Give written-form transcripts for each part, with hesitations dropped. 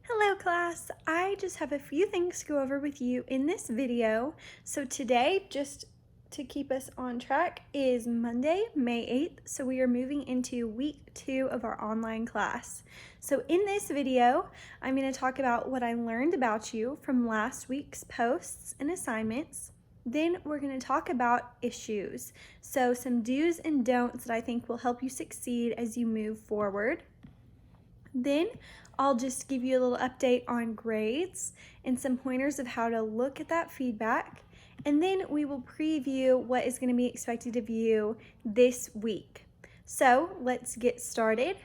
Hello class, I just have a few things to go over with you in this video. So today, just to keep us on track, is Monday, May 8th. So we are moving into week 2 of our online class. So in this video, I'm going to talk about what I learned about you from last week's posts and assignments. Then we're going to talk about issues. So some do's and don'ts that I think will help you succeed as you move forward. Then I'll just give you a little update on grades and some pointers of how to look at that feedback. And then we will preview what is going to be expected of you this week. So let's get started.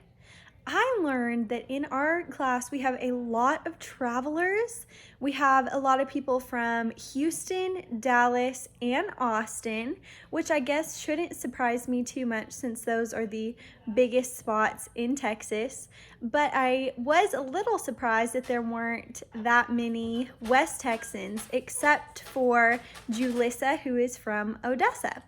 I learned that in our class we have a lot of travelers. We have a lot of people from Houston, Dallas, and Austin, which I guess shouldn't surprise me too much since those are the biggest spots in Texas. But I was a little surprised that there weren't that many West Texans except for Julissa, who is from Odessa.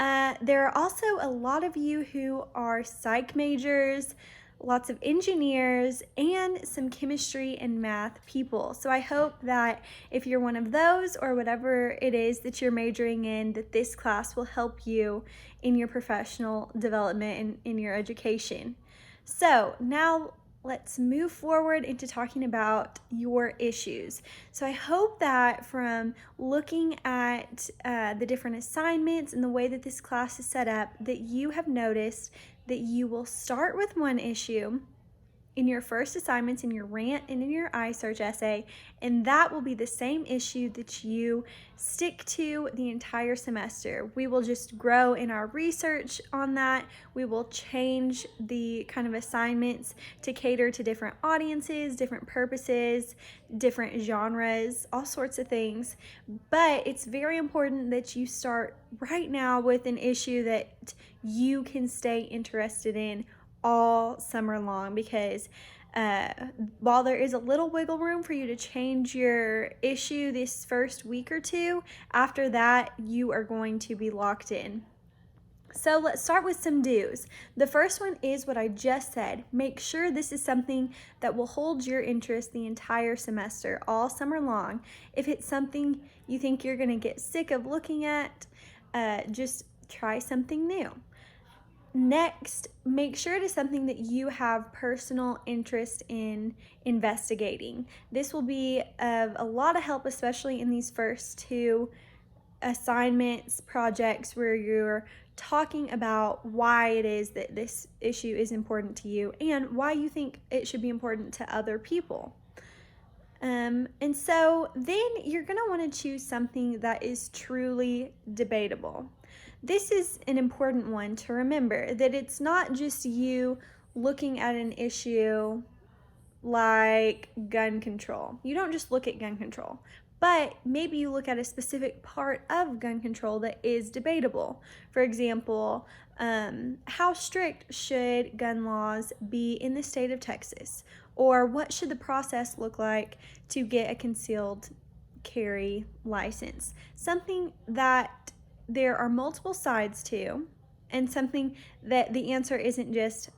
There are also a lot of you who are psych majors, lots of engineers, and some chemistry and math people. So I hope that if you're one of those or whatever it is that you're majoring in, that this class will help you in your professional development and in your education. So now let's move forward into talking about your issues. So I hope that from looking at the different assignments and the way that this class is set up, that you have noticed that you will start with one issue in your first assignments, in your rant and in your iSearch essay, and that will be the same issue that you stick to the entire semester. We will just grow in our research on that. We will change the kind of assignments to cater to different audiences, different purposes, different genres, all sorts of things. But it's very important that you start right now with an issue that you can stay interested in all summer long, because while there is a little wiggle room for you to change your issue this first week or two, after that you are going to be locked in. So let's start with some do's. The first one is what I just said. Make sure this is something that will hold your interest the entire semester, all summer long. If it's something you think you're going to get sick of looking at, just try something new. Next, make sure it is something that you have personal interest in investigating. This will be of a lot of help, especially in these first two assignments, projects, where you're talking about why it is that this issue is important to you and why you think it should be important to other people. And so then you're going to want to choose something that is truly debatable. This is an important one to remember, that it's not just you looking at an issue like gun control. You don't just look at gun control, but maybe you look at a specific part of gun control that is debatable. For example, how strict should gun laws be in the state of Texas? Or what should the process look like to get a concealed carry license? Something that there are multiple sides to, and something that the answer isn't just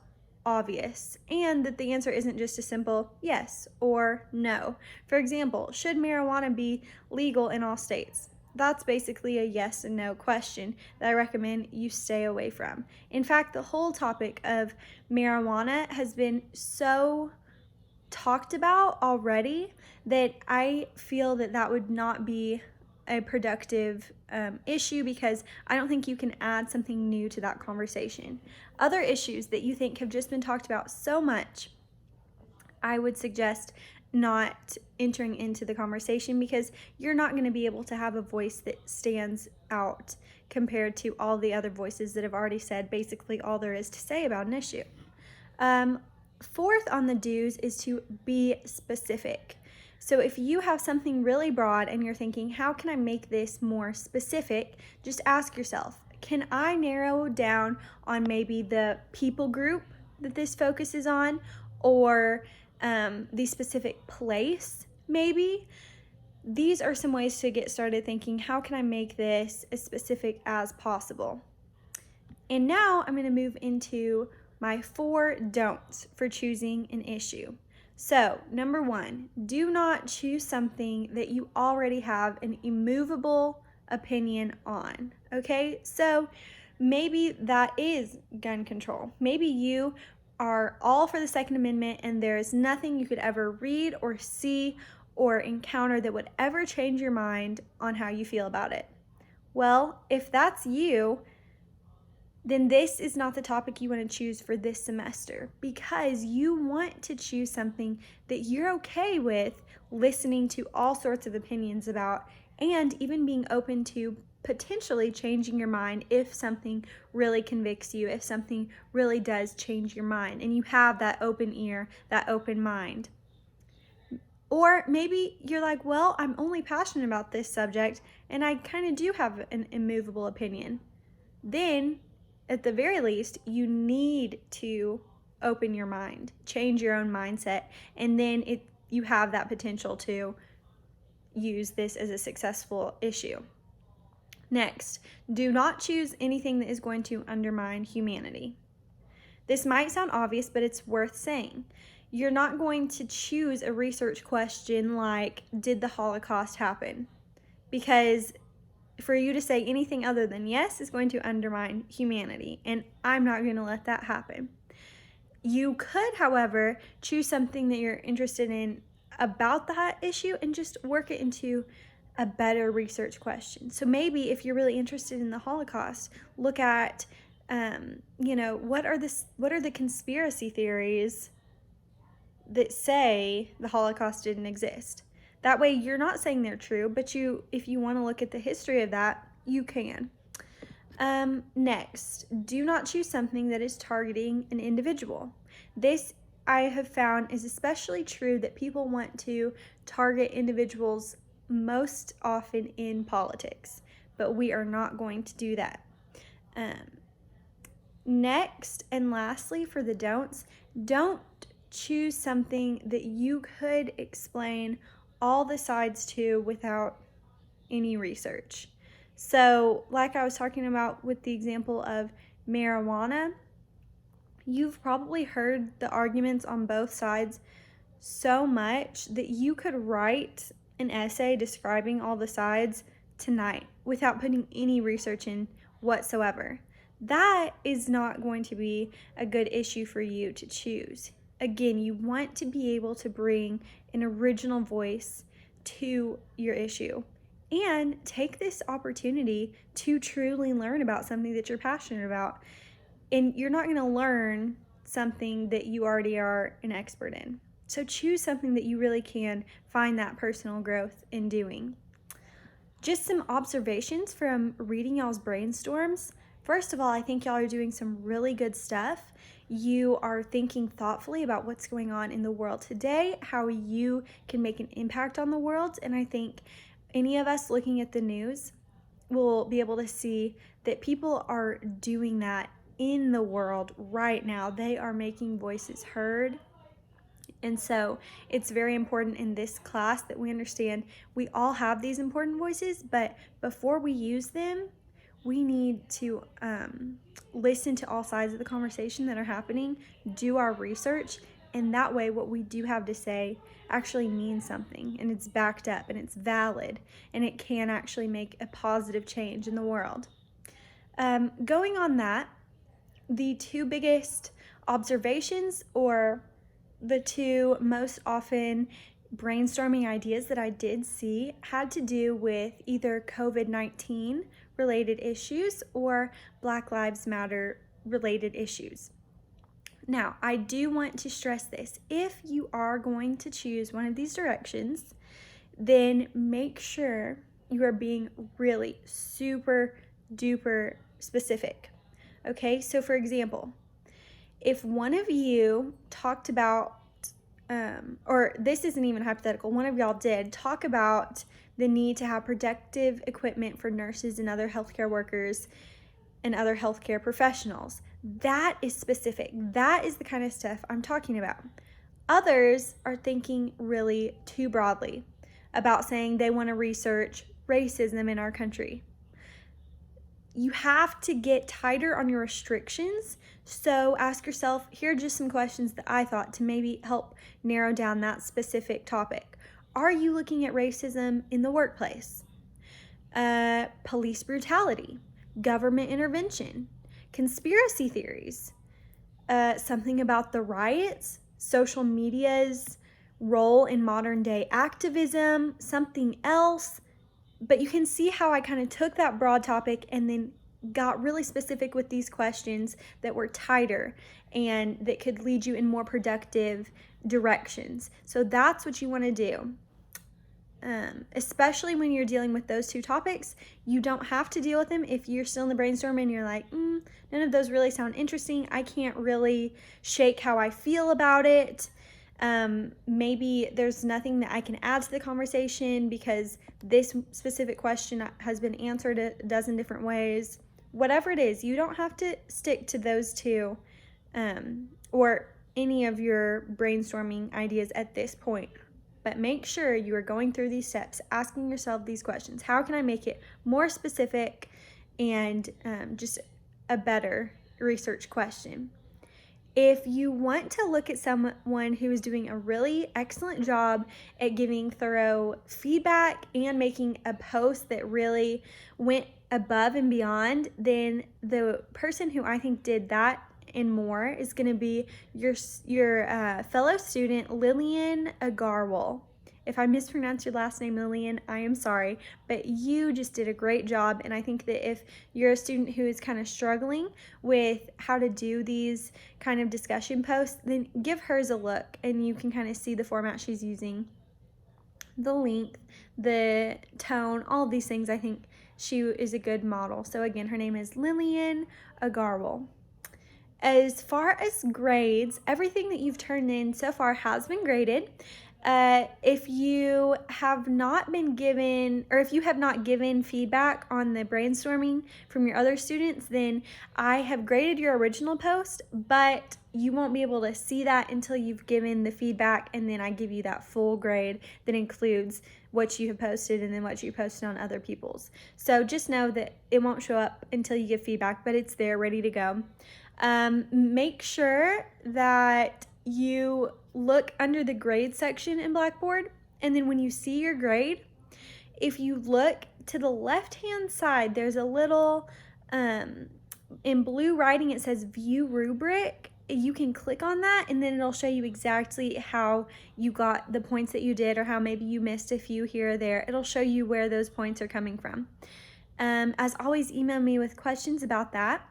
obvious, and that the answer isn't just a simple yes or no. For example, should marijuana be legal in all states? That's basically a yes and no question that I recommend you stay away from. In fact, the whole topic of marijuana has been so talked about already that I feel that that would not be a productive issue, because I don't think you can add something new to that conversation. Other issues that you think have just been talked about so much, I would suggest not entering into the conversation, because you're not going to be able to have a voice that stands out compared to all the other voices that have already said basically all there is to say about an issue. Fourth on the do's is to be specific. So if you have something really broad and you're thinking, how can I make this more specific? Just ask yourself, can I narrow down on maybe the people group that this focuses on, or the specific place maybe? These are some ways to get started thinking, how can I make this as specific as possible? And now I'm going to move into my 4 don'ts for choosing an issue. So, number one, do not choose something that you already have an immovable opinion on. Okay? So, maybe that is gun control. Maybe you are all for the Second Amendment and there is nothing you could ever read or see or encounter that would ever change your mind on how you feel about it. Well, if that's you, then this is not the topic you want to choose for this semester, because you want to choose something that you're okay with listening to all sorts of opinions about, and even being open to potentially changing your mind if something really convicts you, if something really does change your mind, and you have that open ear, that open mind. Or maybe you're like, well, I'm only passionate about this subject and I kind of do have an immovable opinion. Then, at the very least, you need to open your mind, change your own mindset, and then you have that potential to use this as a successful issue. Next, do not choose anything that is going to undermine humanity. This might sound obvious, but it's worth saying. You're not going to choose a research question like, did the Holocaust happen? Because for you to say anything other than yes is going to undermine humanity, and I'm not going to let that happen. You could, however, choose something that you're interested in about that issue and just work it into a better research question. So maybe if you're really interested in the Holocaust, look at what are the conspiracy theories that say the Holocaust didn't exist. That way you're not saying they're true, but if you want to look at the history of that, you can. Next, do not choose something that is targeting an individual. This I have found is especially true that people want to target individuals most often in politics, but we are not going to do that. Next and lastly, for the don'ts, don't choose something that you could explain all the sides to without any research. So, like I was talking about with the example of marijuana, you've probably heard the arguments on both sides so much that you could write an essay describing all the sides tonight without putting any research in whatsoever. That is not going to be a good issue for you to choose. Again, you want to be able to bring an original voice to your issue and take this opportunity to truly learn about something that you're passionate about. And you're not going to learn something that you already are an expert in. So choose something that you really can find that personal growth in doing. Just some observations from reading y'all's brainstorms. First of all, I think y'all are doing some really good stuff. You are thinking thoughtfully about what's going on in the world today, how you can make an impact on the world, and I think any of us looking at the news will be able to see that people are doing that in the world right now. They are making voices heard. And so it's very important in this class that we understand we all have these important voices, but before we use them, we need to listen to all sides of the conversation that are happening, do our research, and that way what we do have to say actually means something, and it's backed up, and it's valid, and it can actually make a positive change in the world. Going on that, the two biggest observations, or the two most often brainstorming ideas that I did see, had to do with either COVID-19 related issues or Black Lives Matter related issues. Now, I do want to stress this. If you are going to choose one of these directions, then make sure you are being really super duper specific. Okay, so for example, if one of you talked about, or this isn't even hypothetical, one of y'all did talk about the need to have protective equipment for nurses and other healthcare workers and other healthcare professionals. That is specific. That is the kind of stuff I'm talking about. Others are thinking really too broadly about saying they want to research racism in our country. you have to get tighter on your restrictions. So ask yourself, here are just some questions that I thought to maybe help narrow down that specific topic. Are you looking at racism in the workplace? Police brutality, government intervention, conspiracy theories, something about the riots, social media's role in modern day activism, something else. But you can see how I kind of took that broad topic and then got really specific with these questions that were tighter and that could lead you in more productive directions. So that's what you want to do. Especially when you're dealing with those two topics, you don't have to deal with them if you're still in the brainstorm and you're like, none of those really sound interesting. I can't really shake how I feel about it. Maybe there's nothing that I can add to the conversation because this specific question has been answered a dozen different ways. Whatever it is, you don't have to stick to those two or any of your brainstorming ideas at this point. But make sure you are going through these steps, asking yourself these questions. How can I make it more specific and just a better research question? If you want to look at someone who is doing a really excellent job at giving thorough feedback and making a post that really went above and beyond, then the person who I think did that and more is going to be your fellow student, Lillian Agarwal. If I mispronounced your last name, Lillian, I am sorry, but you just did a great job. And I think that if you're a student who is kind of struggling with how to do these kind of discussion posts, then give hers a look and you can kind of see the format she's using, the length, the tone, all of these things. I think she is a good model. So again, her name is Lillian Agarwal. As far as grades, everything that you've turned in so far has been graded. If you have not been given, or if you have not given feedback on the brainstorming from your other students, then I have graded your original post, but you won't be able to see that until you've given the feedback, and then I give you that full grade that includes what you have posted and then what you posted on other people's. So just know that it won't show up until you give feedback, but it's there ready to go. Make sure that you look under the grade section in Blackboard, and then when you see your grade, if you look to the left-hand side, there's a little, in blue writing, it says View Rubric. You can click on that, and then it'll show you exactly how you got the points that you did, or how maybe you missed a few here or there. It'll show you where those points are coming from. As always, email me with questions about that.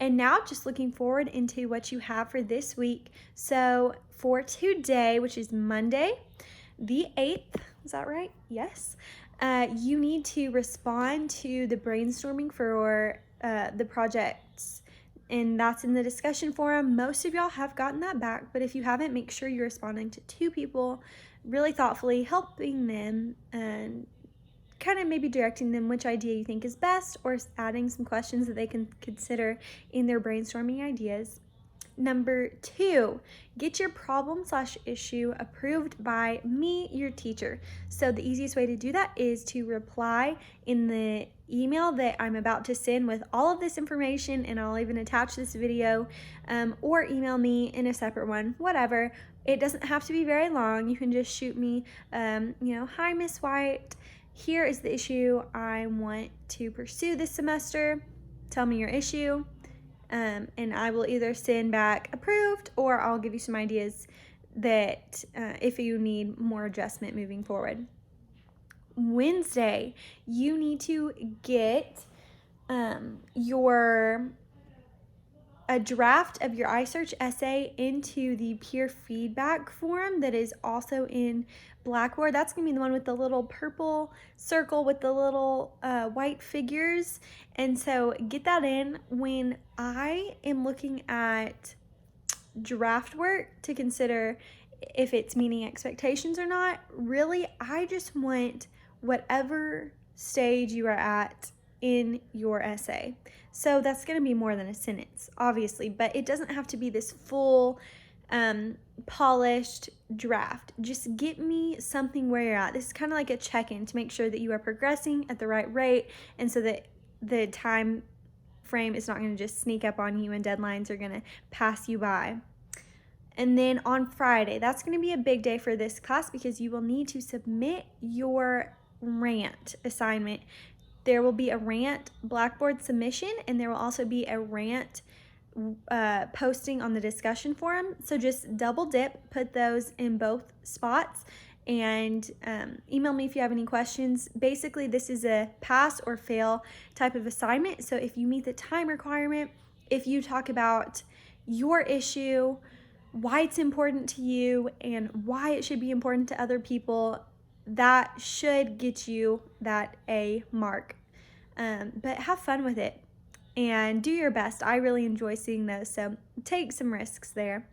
And now just looking forward into what you have for this week. So for today, which is Monday, the 8th, is that right? Yes. You need to respond to the brainstorming for the projects, and that's in the discussion forum. Most of y'all have gotten that back, but if you haven't, make sure you're responding to 2 people really thoughtfully, helping them and kind of maybe directing them which idea you think is best, or adding some questions that they can consider in their brainstorming ideas. Number 2, get your problem/issue approved by me, your teacher. So the easiest way to do that is to reply in the email that I'm about to send with all of this information, and I'll even attach this video, or email me in a separate one, whatever. It doesn't have to be very long. You can just shoot me, hi, Miss White. Here is the issue I want to pursue this semester. Tell me your issue. And I will either send back approved, or I'll give you some ideas that if you need more adjustment moving forward. Wednesday, you need to get a draft of your iSearch essay into the peer feedback forum that is also in Blackboard. That's going to be the one with the little purple circle with the little white figures. And so get that in. When I am looking at draft work to consider if it's meeting expectations or not, really, I just want whatever stage you are at in your essay. So that's going to be more than a sentence, obviously, but it doesn't have to be this full polished draft. Just get me something where you're at. This is kind of like a check-in to make sure that you are progressing at the right rate, and so that the time frame. It's not going to just sneak up on you and deadlines are going to pass you by. And then on Friday, that's going to be a big day for this class because you will need to submit your rant assignment. There will be a rant Blackboard submission, and there will also be a rant posting on the discussion forum. So just double dip, put those in both spots, and email me if you have any questions. Basically, this is a pass or fail type of assignment. So if you meet the time requirement, if you talk about your issue, why it's important to you, and why it should be important to other people, that should get you that A mark. But have fun with it and do your best. I really enjoy seeing those, so take some risks there.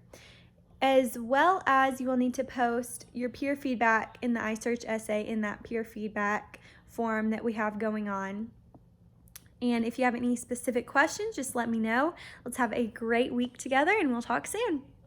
As well as you will need to post your peer feedback in the iSearch essay in that peer feedback form that we have going on. And if you have any specific questions, just let me know. Let's have a great week together, and we'll talk soon.